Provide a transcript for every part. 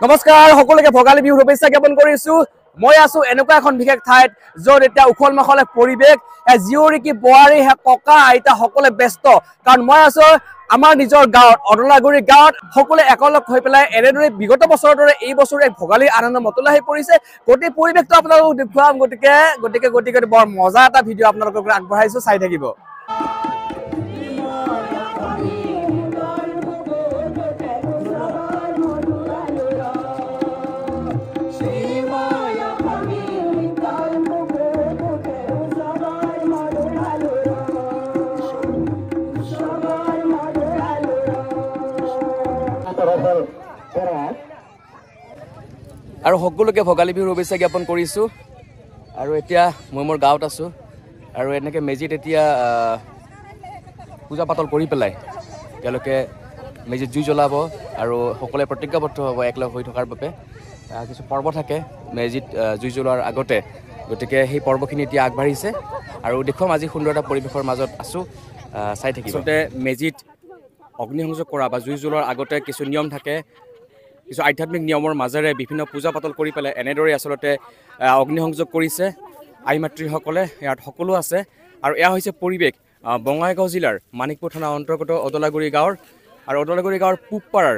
নমস্কাৰ সকলোকে ভোগালী বিহুৰ শুভেচ্ছা জ্ঞাপন কৰিছো। মই আছো এনেকুৱা এখন বিশেষ ঠাইত য'ত এতিয়া উখল মাখলে পৰিৱেশ, জীয়ৰী বোৱাৰী ককা আইতা সকলোৱে ব্যস্ত। কাৰণ মই আছো আমাৰ নিজৰ গাঁৱত অদলাগুৰি গাঁৱত সকলোৱে একেলগ হৈ পেলাই এনেদৰে বিগত বছৰৰ দৰে এই বছৰ এক ভোগালীৰ আনন্দ মতলা হৈ পৰিছে। গোটেই পৰিৱেশটো আপোনালোকক দেখুৱাম, গতিকে বৰ মজা এটা ভিডিঅ' আপোনালোকক আগবঢ়াইছো, চাই থাকিব। আৰু সকলোকে ভোগালী বিহুৰ শুভেচ্ছা জ্ঞাপন কৰিছোঁ। আৰু এতিয়া মই মোৰ গাঁৱত আছোঁ আৰু এনেকৈ মেজিত এতিয়া পূজা পাতল কৰি পেলাই তেওঁলোকে মেজিত জুই জ্বলাব আৰু সকলোৱে প্ৰতিজ্ঞাবদ্ধ হ'ব একলগ হৈ থকাৰ বাবে। কিছু পৰ্ব থাকে মেজিত জুই জ্বলোৱাৰ আগতে, গতিকে সেই পৰ্বখিনি এতিয়া আগবাঢ়িছে আৰু দেখুৱাম আজি সুন্দৰ এটা পৰিৱেশৰ মাজত আছোঁ, চাই থাকিব। আচলতে মেজিত অগ্নিসংযোগ কৰা বা জুই জ্বলোৱাৰ আগতে কিছু নিয়ম থাকে, কিছু আধ্যাত্মিক নিয়মৰ মাজেৰে বিভিন্ন পূজা পাতল কৰি পেলাই এনেদৰে আচলতে অগ্নিসংযোগ কৰিছে আই মাতৃসকলে। ইয়াত সকলো আছে আৰু এয়া হৈছে পৰিৱেশ বঙাইগাঁও জিলাৰ মানিকপুৰ থানা অন্তৰ্গত অদলাগুৰি গাঁৱৰ। আৰু অদলাগুৰি গাঁৱৰ পূবপাৰাৰ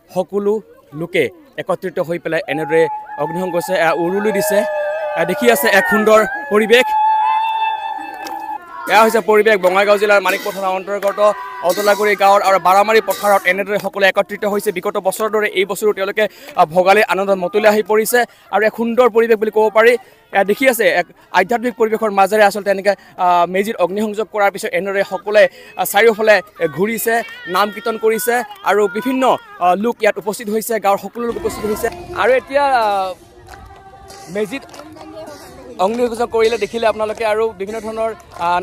সকলো লোকে একত্ৰিত হৈ পেলাই এনেদৰে অগ্নিসংযোগ কৰিছে, উৰুলি দিছে। দেখি আছে এক সুন্দৰ পৰিৱেশ। এয়া হৈছে পৰিৱেশ বঙাইগাঁও জিলাৰ মানিকপুৰ থানা অন্তৰ্গত অদলাগুৰি গাঁৱৰ আৰু বাৰামাৰী পথাৰত এনেদৰে সকলোৱে একত্ৰিত হৈছে। বিগত বছৰৰ দৰে এই বছৰো তেওঁলোকে ভোগালীৰ আনন্দত মতলীয়া হৈ পৰিছে আৰু এক সুন্দৰ পৰিৱেশ বুলি ক'ব পাৰি। দেখি আছে এক আধ্যাত্মিক পৰিৱেশৰ মাজেৰে আচলতে এনেকৈ মেজিত অগ্নিসংযোগ কৰাৰ পিছত এনেদৰে সকলোৱে চাৰিওফালে ঘূৰিছে, নাম কীৰ্তন কৰিছে আৰু বিভিন্ন লোক ইয়াত উপস্থিত হৈছে, গাঁৱৰ সকলো লোক উপস্থিত হৈছে। আৰু এতিয়া মেজিত অগ্নিসংযোগ কৰিলে দেখিলে আপোনালোকে আৰু বিভিন্ন ধৰণৰ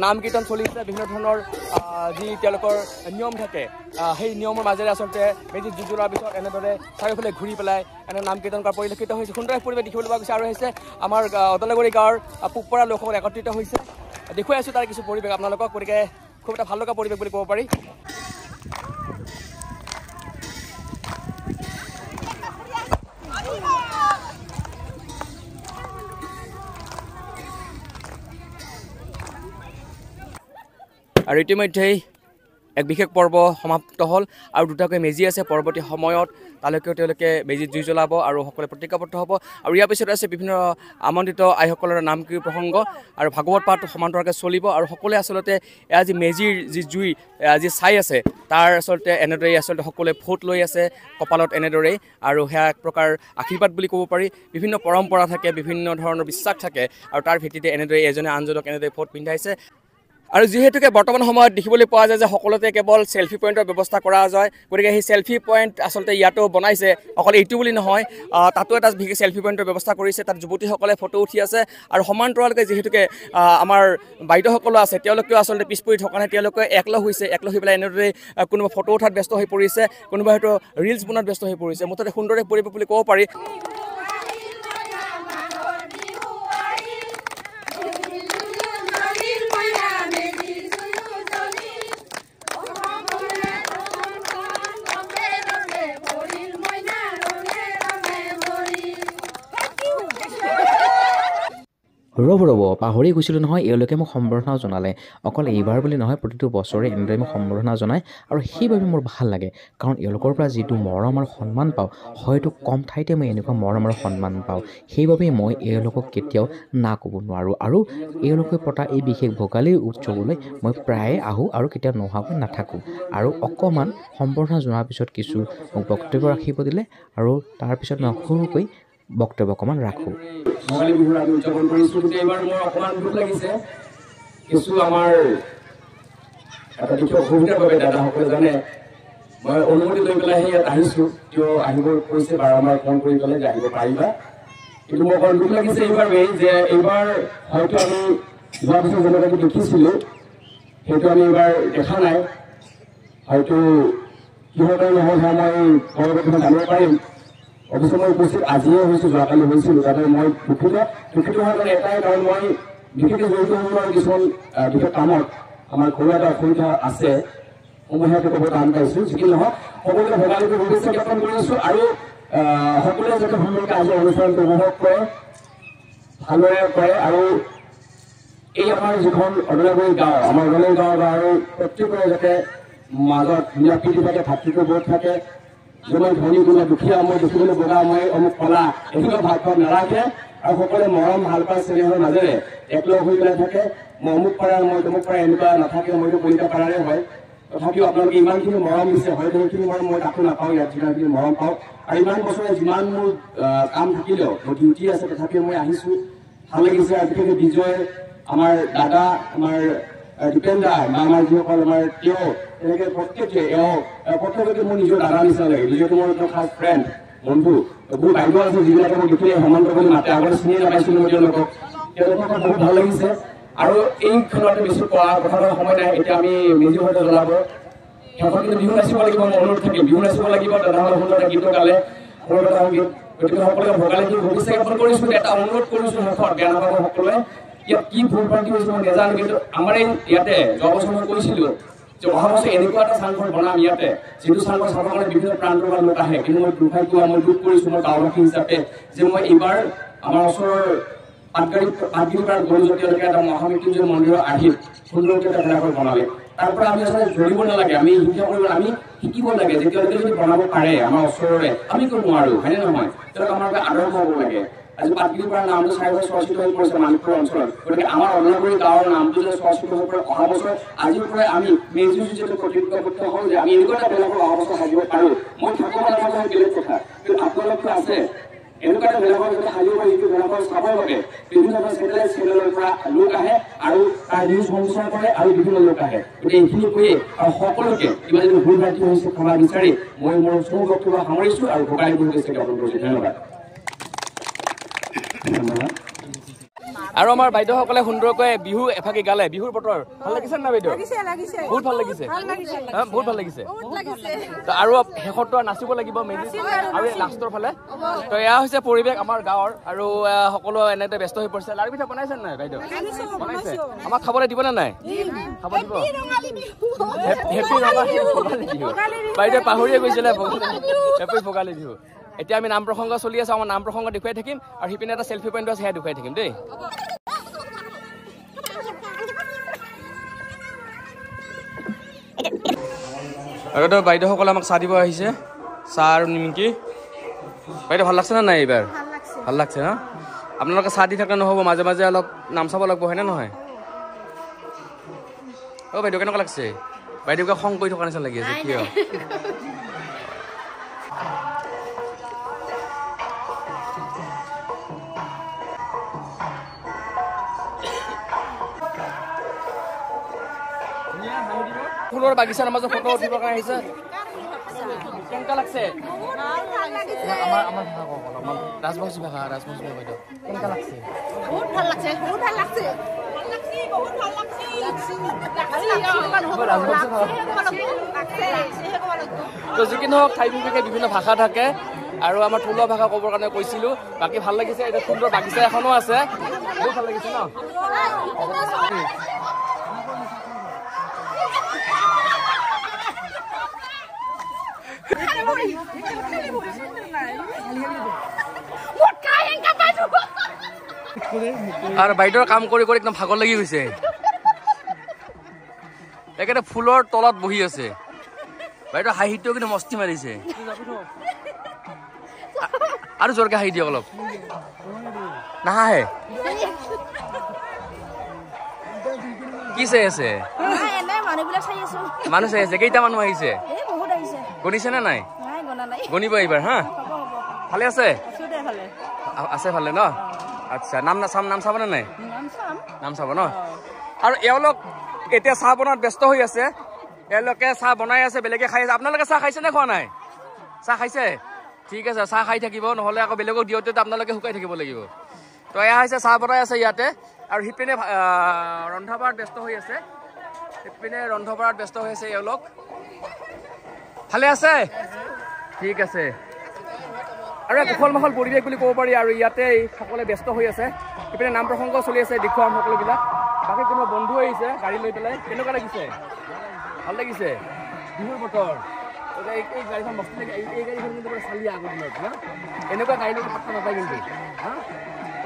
নাম কীৰ্তন চলিছে, বিভিন্ন ধৰণৰ যি তেওঁলোকৰ নিয়ম থাকে সেই নিয়মৰ মাজেৰে আচলতে মেজিত জুই জ্বলোৱাৰ পিছত এনেদৰে চাৰিওফালে ঘূৰি পেলাই এনে নাম কীৰ্তন কৰা পৰিলক্ষিত হৈছে। সুন্দৰ পৰিৱেশ দেখিবলৈ পোৱা গৈছে আৰু হৈছে আমাৰ অদলাগুৰি গাঁৱৰ পূবপাৰা লোকসকল একত্ৰিত হৈছে। দেখুৱাই আছোঁ তাৰ কিছু পৰিৱেশ আপোনালোকক, গতিকে খুব এটা ভাল লগা পৰিৱেশ বুলি ক'ব পাৰি। আৰু ইতিমধ্যেই এক বিশেষ পৰ্ব সমাপ্ত হ'ল আৰু দুটাকৈ মেজি আছে। পৰৱৰ্তী সময়ত তালৈকেও তেওঁলোকে মেজিত জুই জ্বলাব আৰু সকলোৱে প্ৰতিজ্ঞাবদ্ধ হ'ব। আৰু ইয়াৰ পিছত আছে বিভিন্ন আমন্ত্ৰিত আইসকলৰ নাম কীৰ্তন প্ৰসংগ আৰু ভাগৱত পাঠ সমান্তৰালকৈ চলিব। আৰু সকলোৱে আচলতে এয়া যি মেজিৰ যি জুই যি ছাই আছে তাৰ আচলতে এনেদৰেই আচলতে সকলোৱে ফোট লৈ আছে কপালত এনেদৰেই, আৰু সেয়া এক প্ৰকাৰ আশীৰ্বাদ বুলি ক'ব পাৰি। বিভিন্ন পৰম্পৰা থাকে, বিভিন্ন ধৰণৰ বিশ্বাস থাকে আৰু তাৰ ভিত্তিতে এনেদৰে এজনে আনজনক এনেদৰে ফোট পিন্ধাইছে। আৰু যিহেতুকে বৰ্তমান সময়ত দেখিবলৈ পোৱা যায় যে সকলোতে কেৱল চেল্ফি পইণ্টৰ ব্যৱস্থা কৰা যায়, গতিকে সেই চেল্ফি পইণ্ট আচলতে ইয়াতো বনাইছে। অকল এইটো বুলি নহয়, তাতো এটা বিশেষ চেল্ফি পইণ্টৰ ব্যৱস্থা কৰিছে। তাত যুৱতীসকলে ফটো উঠি আছে আৰু সমান্তৰালকৈ যিহেতুকে আমাৰ বাইদেউসকলো আছে, তেওঁলোকেও আচলতে পিছ পৰি থকা নাই, তেওঁলোকে একলগ হৈছে। একলগ হৈ পেলাই এনেদৰে কোনোবা ফটো উঠাত ব্যস্ত হৈ পৰিছে, কোনোবা হয়তো ৰিলচ বনোৱাত ব্যস্ত হৈ পৰিছে। মুঠতে সুন্দৰ পৰিৱেশ বুলি ক'ব পাৰি। ৰ'ব পাহৰি গৈছিলোঁ নহয়, এওঁলোকে মোক সম্বৰ্ধনা জনালে। অকল এইবাৰ বুলি নহয়, প্ৰতিটো বছৰে এনেদৰে মোক সম্বৰ্ধনা জনায় আৰু সেইবাবে মোৰ ভাল লাগে। কাৰণ এওঁলোকৰ পৰা যিটো মৰম আৰু সন্মান পাওঁ, হয়তো কম ঠাইতে মই এনেকুৱা মৰম আৰু সন্মান পাওঁ। সেইবাবেই মই এওঁলোকক কেতিয়াও না ক'ব নোৱাৰোঁ। আৰু এওঁলোকে পতা এই বিশেষ ভোগালীৰ উৎসৱলৈ মই প্ৰায়ে আহোঁ আৰু কেতিয়াও নোহোৱাকৈ নাথাকোঁ। আৰু অকণমান সম্বৰ্ধনা জনোৱাৰ পিছত কিছু মোক বক্তব্য ৰাখিব দিলে আৰু তাৰপিছত মই সৰুকৈ বক্তব্য অকণমান ৰাখোঁ। ভোগালী বিহুৰ আমি উদযাপন কৰিছোঁ, কিন্তু এইবাৰ মোৰ অকণমান দুখ লাগিছে। কিছু আমাৰ এটা দুখৰ অসুবিধাৰ বাবে দাদাসকলে জানে মই অনুমতি লৈ পেলাইহে ইয়াত আহিছোঁ। কিয় আহিব কৈছে বাৰম্বাৰ ফোন কৰি পেলাই যে আহিব পাৰিবা, কিন্তু মোৰ অকণমান দুখ লাগিছে এইবাৰেই যে এইবাৰ হয়তো আমি যোৱা বছৰ যেনেকৈ দেখিছিলোঁ সেইটো আমি এইবাৰ দেখা নাই। হয়তো কিহৰ কাৰণে নহয় মই পৰৱৰ্তী জানিব পাৰিম। অৱশ্যে মই উপস্থিত আজিয়ে হৈছোঁ, যোৱাকালি হৈছিলোঁ। তাতে মই দুখিত হোৱাৰ কাৰণে এটাই কাৰণ, মই বিশেষকৈ জড়িত হোৱাৰ কিছুমান বিশেষ কামত আমাৰ ঘৰুৱা এটা অসুবিধা আছে, সমূহীয়াকৈ ক'ব টান পাইছোঁ। যি কি নহওক সকলোকে ভোগালীৰ শুভেচ্ছা জ্ঞাপন কৰিছোঁ আৰু সকলোৱে যাতে সুন্দৰকৈ আজি অনুষ্ঠানটো উপভোগ কৰে, ভালদৰে কৰে। আৰু এই আমাৰ যিখন অদলাগুৰি গাঁও, আমাৰ অদলাগুৰি গাঁৱৰ প্ৰত্যেকৰে যাতে মাজত ধুনীয়া প্ৰীতি থাকে, ভাতৃত্ববোধ থাকে। যোনে ধনী, কোনে দুখীয়া, মই দেখিবলৈ বগা, মই অমুক কলা, এনেকুৱা ভাগ ভাগ নাৰাখে আৰু সকলোৱে মৰম ভাল পাই চেনেহৰ মাজেৰে একলগ হৈ পেলাই থাকে। মই অমুক পাৰাৰ, মই তমুক পাৰা এনেকুৱা নাথাকে, মইতো কলিতা পাৰাৰে হয়। তথাপিও আপোনালোকে ইমানখিনি মৰম দিছে, হয়তো সেইখিনি মৰম মই তাকো নাপাওঁ, ইয়াত যিমানখিনি মৰম পাওঁ। আৰু ইমান বছৰে যিমান মোৰ কাম থাকিলেও, মোৰ ডিউটি আছে, তথাপিও মই আহিছোঁ, ভাল লাগিছে। আৰু বিশেষকৈ বিজয়, আমাৰ দাদা, আমাৰ দীপেন দা, বা আমাৰ যিসকল আমাৰ তেওঁ, তেনেকৈ প্ৰত্যেককে মোৰ নিজৰ দাদা নিচিনা লাগে। বিজয়টো মোৰ একদম খাছ ফ্ৰেণ্ড, বন্ধু। বহুত বাইদেউ আছে যিবিলাকে মোক দেখিলে হেমন্ত বুলি মাতে, আগতে চিনিয়ে নাপাইছিলোঁ মই তেওঁলোকক বহুত ভাল লাগিছে। আৰু এইখনতে বেছি কোৱা কথা সময় নাই, এতিয়া আমি মেজি ঘৰতে জ্বলাব। শেষত কিন্তু বিহু নাচিব লাগিব, মোৰ অনুৰোধ থাকিম, বিহু নাচিব লাগিব। দাদাসকলে সুন্দৰ এটা গীত গালে, সৰু এটা গীত, গতিকে সকলোৱে ভোগালী বিহু ভৱিষ্যত জ্ঞাপন কৰিছোঁ। এটা অনুৰোধ কৰিছোঁ শেষত, বেয়া নাপাব সকলোৱে। ইয়াত কি ভুল ভ্ৰান্তি হৈছে মই নাজানো, কিন্তু আমাৰ এই ইয়াতে যোৱা বছৰ মই কৈছিলোঁ যে অহা বছৰ এনেকুৱা এটা চাংঘৰ বনাম ইয়াতে, যিটো চাংঘৰ চাবৰ কাৰণে বিভিন্ন প্ৰান্তৰ পৰা লোক আহে। কিন্তু মই দুৰ্ভাগ্য, মই দুখ কৰিছোঁ মই গাঁওবাসী হিচাপে, যে মই এইবাৰ আমাৰ ওচৰৰ পাটগিৰিৰ পৰা গ'লো, তেওঁলোকে এটা মহামৃত্যুঞ্জয় মন্দিৰৰ আৰ্হিত সুন্দৰকৈ এটা ভেলাঘৰ বনালে। তাৰ পৰা আমি আচলতে ধৰিব নালাগে, আমি হিংসা কৰিব, আমি শিকিব লাগে যে তেওঁলোকে যদি বনাব পাৰে আমাৰ ওচৰৰে, আমি কিয় নোৱাৰোঁ, হয়নে নহয়? তেওঁলোকে আমাৰ বাবে আদৰ্শ হ'ব লাগে। আজি পাটগিৰিৰ পৰা নামটো চাৰিবাৰ চৰ্চিত হৈ পৰিছে মানপুৰ অঞ্চলত, গতিকে আমাৰ অদলাগুৰি গাঁৱৰ নামটো যদি চৰ্চিত হৈ পৰে, অহা বছৰ আজিৰ পৰাই আমি মেজি যুঁজত প্ৰতিজ্ঞাবদ্ধ হওঁ যে আমি এনেকুৱা এটা ভেলাঘৰ অহা বছৰ সাজিব পাৰোঁ। মই থাকিব নাথাকো বেলেগ কথা, কিন্তু আপোনালোকে আছে এনেকুৱা এটা ভেলাঘৰ যাতে সাজিব পাৰি, যিটো ভেলাঘৰ চাবৰ বাবে বিভিন্ন ধৰণৰ চেনেলৰ পৰা লোক আহে আৰু তাৰ নিউজ সঞ্চাৰ কৰে আৰু বিভিন্ন লোক আহে। গতিকে এইখিনি কৈয়ে আৰু সকলোকে কিবা যদি ভুল ভ্ৰান্তি হৈছে ক্ষমা বিচাৰি মই মোৰ চমু বক্তব্য সামৰিছোঁ আৰু ভোগালী বিহু জ্ঞাপন কৰিছোঁ। ধন্যবাদ। আৰু আমাৰ বাইদেউসকলে সুন্দৰকৈ বিহু এফাকি গালে, বিহুৰ বতৰ ভাল লাগিছে না বাইদেউ? বহুত ভাল লাগিছে, বহুত ভাল লাগিছে। আৰু শেষতো নাচিব লাগিব মেজি আৰু লাষ্টৰ ফালে। তো এয়া হৈছে পৰিৱেশ আমাৰ গাঁৱৰ, আৰু সকলো এনেতে ব্যস্ত হৈ পৰিছে। লাড়ু পিঠা বনাইছে নাই বাইদেউ? বনাইছে। আমাক খাবলৈ দিবনে নাই? খাব দিব। হেপী ৰঙালী বিহু। বাইদেউ পাহৰিয়ে গৈছিলে, হেপী ভোগালী বিহু। এতিয়া আমি নাম প্ৰসংগ চলি আছে, আমাৰ নাম প্ৰসংগ দেখুৱাই থাকিম, আৰু সিপিনে এটা চেল্ফি পইণ্ট আছে, সেয়া দেখুৱাই থাকিম দেই। আগতে বাইদেউসকলে আমাক চাহ দিব আহিছে, চাহ আৰু নিমকি। বাইদেউ ভাল লাগছে নে নাই এইবাৰ? ভাল লাগছে ন? আপোনালোকে চাহ দি থাকে নহ'ব, মাজে মাজে অলপ নাম চাব লাগিব, হয়নে নহয়? অ' বাইদেউ কেনেকুৱা লাগছে? বাইদেউকে খং কৰি থকা নিচিনা লাগি আছে, কিয়? ফুলৰ বাগিচাৰ মাজত ফটো উঠিবৰ কাৰণে আহিছে। কেনেকুৱা লাগছে? আমাৰ ভাষা কওক অলপ, ৰাজবংশী ভাষা, ৰাজবংশী ভাষা বাইদেউ কেনেকুৱা লাগছে? বহুত ভাল লাগছে, বহুত ভাল লাগছে। তো যি কি নহওক, ঠাই বিশেষে বিভিন্ন ভাষা থাকে, আৰু আমাৰ থলুৱা ভাষা ক'বৰ কাৰণে কৈছিলোঁ। বাকী ভাল লাগিছে। এতিয়া সুন্দৰ বাগিচা এখনো আছে, বহুত ভাল লাগিছে ন? আৰু বাইদেউৰ কাম কৰি কৰি একদম ভাগৰ লাগি গৈছে, একেবাৰে ফুলৰ তলত বহি আছে। বাইদেউ হাঁহিটো কিন্তু মস্তি মাৰিছে, আৰু জোৰকে হাঁহি দিয়ক অলপ। নাহাঁহে? কি চাই আছে? মানুহ চাই আছে। কেইটা মানুহ আহিছে? গণিছে নে নাই? গণিব এইবাৰ। হা, ভালে আছে? আছে ভালে ন? আচ্ছা, নাম চাবনে নাই? নাম চাব ন? আৰু এওঁলোক এতিয়া চাহ বনোৱাত ব্যস্ত হৈ আছে। এওঁলোকে চাহ বনাই আছে, বেলেগে খাই আছে। আপোনালোকে চাহ খাইছে নে খোৱা নাই? চাহ খাইছে? ঠিক আছে, চাহ খাই থাকিব, নহ'লে আকৌ বেলেগক দিওঁতে আপোনালোকে শুকাই থাকিব লাগিব। তো এয়া হৈছে চাহ বনাই আছে ইয়াতে, আৰু সিপিনে ৰন্ধা বঢ়াত ব্যস্ত হৈ আছে। সিপিনে ৰন্ধা বঢ়াত ব্যস্ত হৈ আছে এওঁলোক। ভালে আছে? ঠিক আছে। আৰু এক উখল মাখল পৰিৱেশ বুলি ক'ব পাৰি, আৰু ইয়াতে সকলোৱে ব্যস্ত হৈ আছে। সিপিনে নাম প্ৰসংগ চলি আছে, দেখুৱাম সকলোবিলাক। বাকী কোনোবা বন্ধু আহিছে গাড়ী লৈ পেলাই। কেনেকুৱা লাগিছে? ভাল লাগিছে? বিহুৰ বতৰ এই গাড়ীখন বস্তু এই গাড়ীখন কিন্তু চালি আগৰ দিনত হা এনেকুৱা গাড়ী লগত পাত্তা নাপায় কিন্তু হা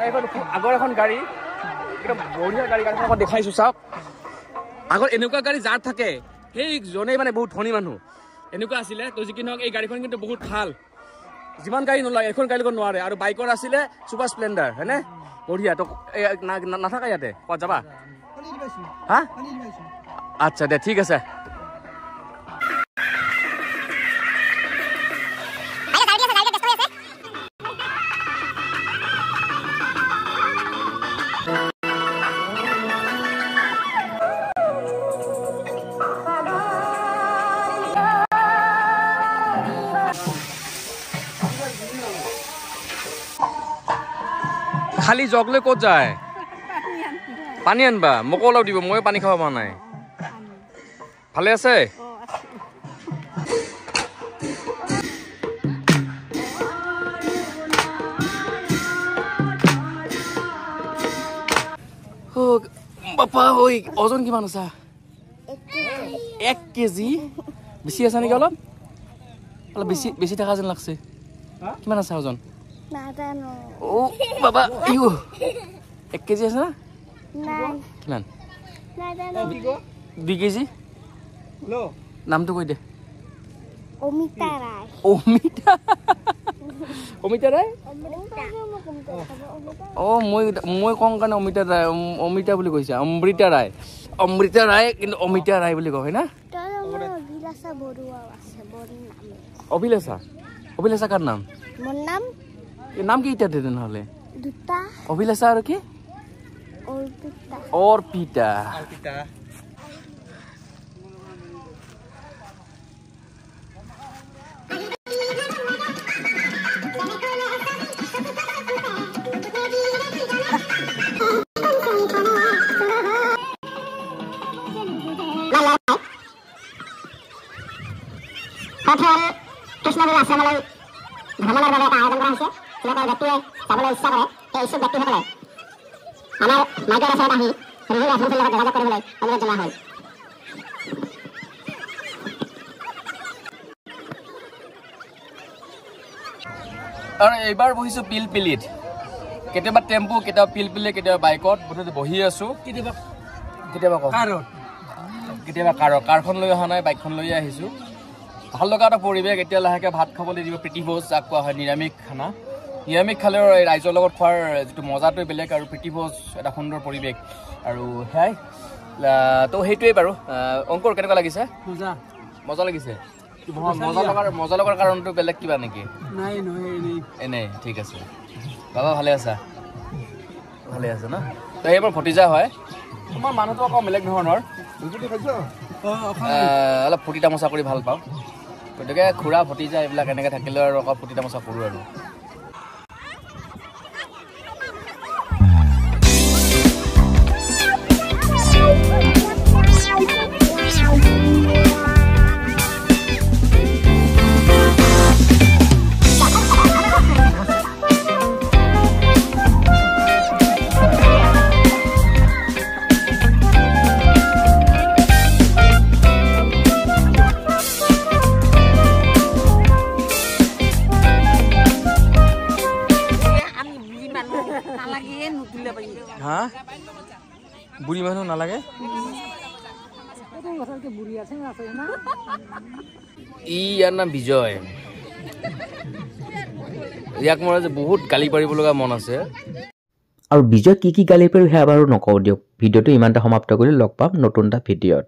এইখন আগৰ এখন গাড়ী একদম বঢ়িয়া গাড়ীখন মই দেখাইছোঁ চাওক আগৰ এনেকুৱা গাড়ী যাৰ থাকে সেইজনেই মানে বহুত ধনী মানুহ এনেকুৱা আছিলে তো যি কি নহওক এই গাড়ীখন কিন্তু বহুত ভাল যিমান গাড়ী নলয় এখন গাড়ী লগত নোৱাৰে আৰু বাইকৰ আছিলে ছুপাৰ স্প্লেণ্ডাৰ হয়নে বঢ়িয়া তো নাথাকা ইয়াতে ক'ত যাবা হা আচ্ছা দে ঠিক আছে খালি জগ লৈ ক'ত যায় পানী আনবা মোকো অলপ দিব মই পানী খাব পৰা নাই ভালে আছে বাপা ঐ ওজন কিমান আছা 1 কেজি বেছি আছা নেকি অলপ অলপ বেছি থকা যেন লাগছে কিমান আছা ওজন ও বাবা ইউ 1 কেজি আছে না কিমান 2 কেজি নামটো কৈ দে অমিতা ৰায় অমিতা ৰায় অ মই কওঁ কাৰণে অমিতা বুলি কৈছে অমৃতা ৰায় কিন্তু অমিতা ৰায় বুলি কয় হয় না অভিলাষা কাৰ নাম নাম কি এতিয়া দে নহ'লে অভিলাষা আৰু কি অৰ্পিতা কৃষ্ণগুৰু আশ্ৰমলৈ ভ্ৰমণৰ বাবে এটা আয়োজন কৰা হৈছে যিসকল ব্যক্তিয়ে যাবলৈ ইচ্ছা কৰে সেই ইচ্ছুক ব্যক্তিসকলে আমাৰ মাইকৰ ওচৰত আহি ৰিভিউ ৰাজনীতিৰ লগত যোগাযোগ কৰিবলৈ অনুৰোধ জনোৱা হ'ল আৰু এইবাৰ বহিছোঁ পিলপিলিত কেতিয়াবা টেম্পু কেতিয়াবা পিলপিলি কেতিয়াবা বাইকত মুঠতে বহি আছোঁ কেতিয়াবা কাৰখন লৈ অহা নাই বাইকখন লৈ আহিছোঁ ভাল লগা এটা পৰিৱেশ এতিয়া লাহেকৈ ভাত খাবলৈ দিব প্ৰীতিভোজ যাক কোৱা হয় নিৰামিষ খানা নিৰামিষ খালেও ৰাইজৰ লগত খোৱাৰ যিটো মজাটোৱে বেলেগ আৰু প্ৰীতিভোজ এটা সুন্দৰ পৰিৱেশ আৰু সেয়াই তো সেইটোৱেই বাৰু অংকুৰ কেনেকুৱা লাগিছে মজা লাগিছে মজা লগাৰ কাৰণটো বেলেগ কিবা নেকি এনেই ঠিক আছে বাবা ভালে আছা ন তো সেইবোৰ ভতিজা হয় তোমাৰ মানুহটো অকণ বেলেগ ধৰণৰ অলপ ফূৰ্তি তামোচা কৰি ভাল পাওঁ গতিকে খুৰা ভতিজা এইবিলাক এনেকৈ থাকিলেও আৰু অকণ ফূৰ্তি তামোচা কৰোঁ আৰু হা বুঢ়ী মানুহ নালাগে ইয়াৰ নাম বিজয় ইয়াক মোৰ আজি বহুত গালি পাৰিব লগা মন আছে আৰু বিজয় কি গালি পাৰি সেয়া বাৰু নকওঁ দিয়ক ভিডিঅ'টো ইমানটা সমাপ্ত কৰি লগ পাম নতুন এটা ভিডিঅ'ত